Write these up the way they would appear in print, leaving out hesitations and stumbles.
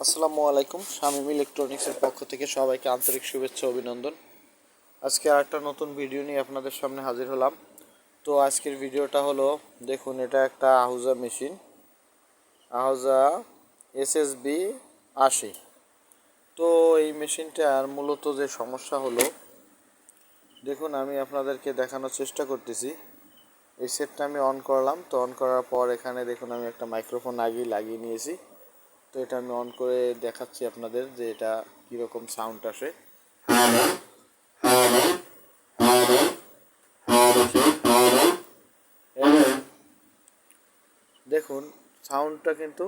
আসসালামু আলাইকুম। শামীম ইলেকট্রনিক্সের পক্ষ থেকে সবাইকে আন্তরিক শুভেচ্ছা অভিনন্দন। আজকে আরেকটা নতুন ভিডিও নিয়ে আপনাদের সামনে হাজির হলাম। তো আজকের ভিডিওটা হলো, দেখুন এটা একটা আহুজা মেশিন, আহুজা SSB 80। তো এই মেশিনটার মূলত যে সমস্যা হলো, দেখুন আমি আপনাদেরকে দেখানোর চেষ্টা করতেছি। এই সেটটা আমি অন করলাম। তো অন করার পর এখানে দেখুন আমি একটা মাইক্রোফোন আগেই লাগিয়ে নিয়েছি। তো এটা আমি অন করে দেখাচ্ছি আপনাদের যে এটা কীরকম সাউন্ড আসে। দেখুন সাউন্ডটা কিন্তু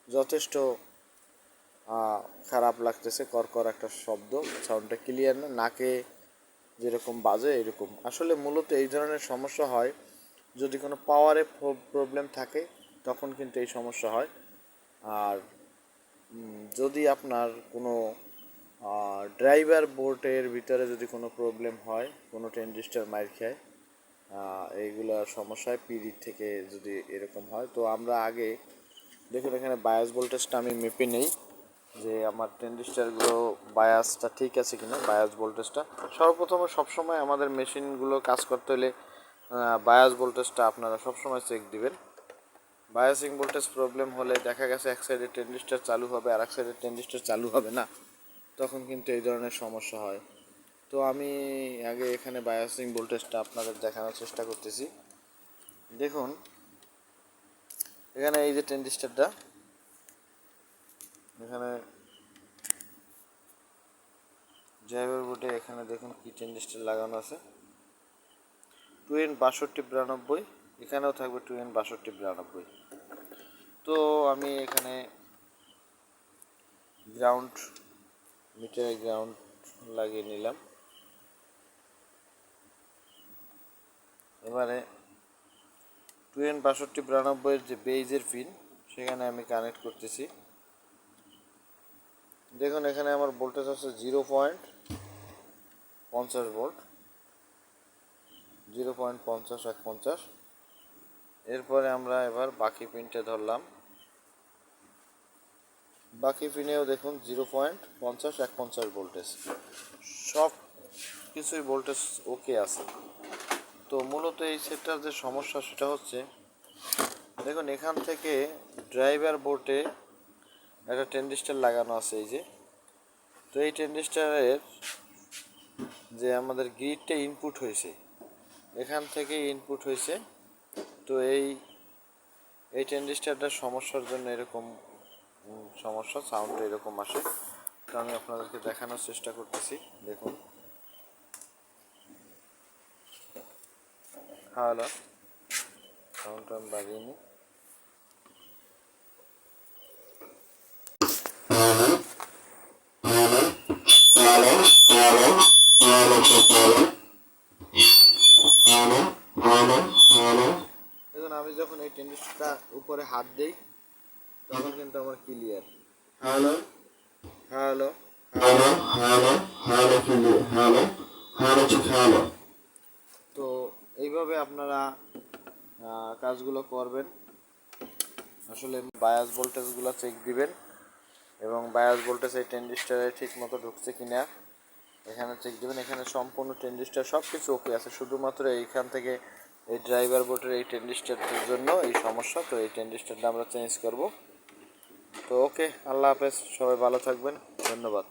যথেষ্ট খারাপ লাগতেছে, কর একটা শব্দ, সাউন্ডটা ক্লিয়ার না, নাকে যেরকম বাজে এরকম। আসলে মূলত এই ধরনের সমস্যা হয় যদি কোনো পাওয়ারে প্রবলেম থাকে, তখন কিন্তু এই সমস্যা হয়। আর যদি আপনার কোনো ড্রাইভার বোর্ডের ভিতরে যদি কোনো প্রবলেম হয়, কোনো ট্রানজিস্টর মাইর খায়, এইগুলো সমস্যায় পিডি থেকে যদি এরকম হয়, তো আমরা আগে দেখুন এখানে বায়াস ভোল্টেজটা আমি মেপে নেই যে আমার ট্রানজিস্টরগুলো বায়াসটা ঠিক আছে কিনা। বায়াস ভোল্টেজটা সর্বপ্রথমে সবসময় আমাদের মেশিনগুলো কাজ করতে হলে বায়াস ভোল্টেজটা আপনারা সবসময় চেক দিবেন। বায়াসিং ভোল্টেজ প্রবলেম হলে দেখা গেছে এক সাইডে ট্রানজিস্টর চালু হবে আর এক সাইডে ট্রানজিস্টর চালু হবে না, তখন কিন্তু এই ধরনের সমস্যা হয়। তো আমি আগে এখানে বায়াসিং ভোল্টেজটা আপনাদের দেখানোর চেষ্টা করতেছি। দেখুন এখানে এই যে ট্রানজিস্টরটা, এখানে ড্রাইভার বোর্ডে এখানে দেখুন কি ট্রানজিস্টর লাগানো আছে, 2N6292, এখানেও থাকবে 2N6292। তো আমি এখানে গ্রাউন্ড মিটারে গ্রাউন্ড লাগিয়ে নিলাম। এবারে 2N6292 যে বেজের পিন, সেখানে আমি কানেক্ট করতেছি। দেখুন এখানে আমার ভোল্টেজ আছে 0.50 ভোল্ট, 0.50 এরপরে আমরা এবার বাকি পিনটা ধরলাম। বাকি পিনেও দেখুন 0.50 ভোল্টেজ, সব কিছুই ভোল্টেজ ওকে আছে। তো মূলত এই সেটটার যে সমস্যা সেটা হচ্ছে, দেখুন এখান থেকে ড্রাইভার বোর্ডে একটা ট্রানজিস্টর লাগানো আছে এই যে। তো এই ট্রানজিস্টরের যে আমাদের গ্রিডটা ইনপুট হয়েছে, এখান থেকে ইনপুট হয়েছে। তো এই ট্রানজিস্টরটার সমস্যার জন্য এরকম সমস্যা, সাউন্ডটা এরকম আসে। তো আমি আপনাদেরকে দেখানোর চেষ্টা করতেছি। দেখুন হ্যালো, সাউন্ডটা আমি বাড়িয়ে নিই। দেখুন আমি যখন এই ট্রানজিস্টরটা উপরে হাত দিই, তখন কিন্তু আমার clear hello hello hello hello hello clear hello hello ঠিক হ্যালো। তো এইভাবে আপনারা কাজগুলো করবেন। আসলে বায়াস ভোল্টেজগুলো চেক দিবেন এবং বায়াস ভোল্টেজ এই ট্রানজিস্টরে ঠিক মতো ঢুকছে কিনা এখানে চেক দিবেন। এখানে সম্পূর্ণ ট্রানজিস্টর সব কিছু ওকে আছে, শুধুমাত্র এইখান থেকে এই ড্রাইভার বোর্ডের এই ট্রানজিস্টরটার জন্য এই সমস্যা। তো এই ট্রানজিস্টরটা আমরা চেঞ্জ করব। তো ওকে, আল্লাহ হাফেজ, সবাই ভালো থাকবেন, ধন্যবাদ।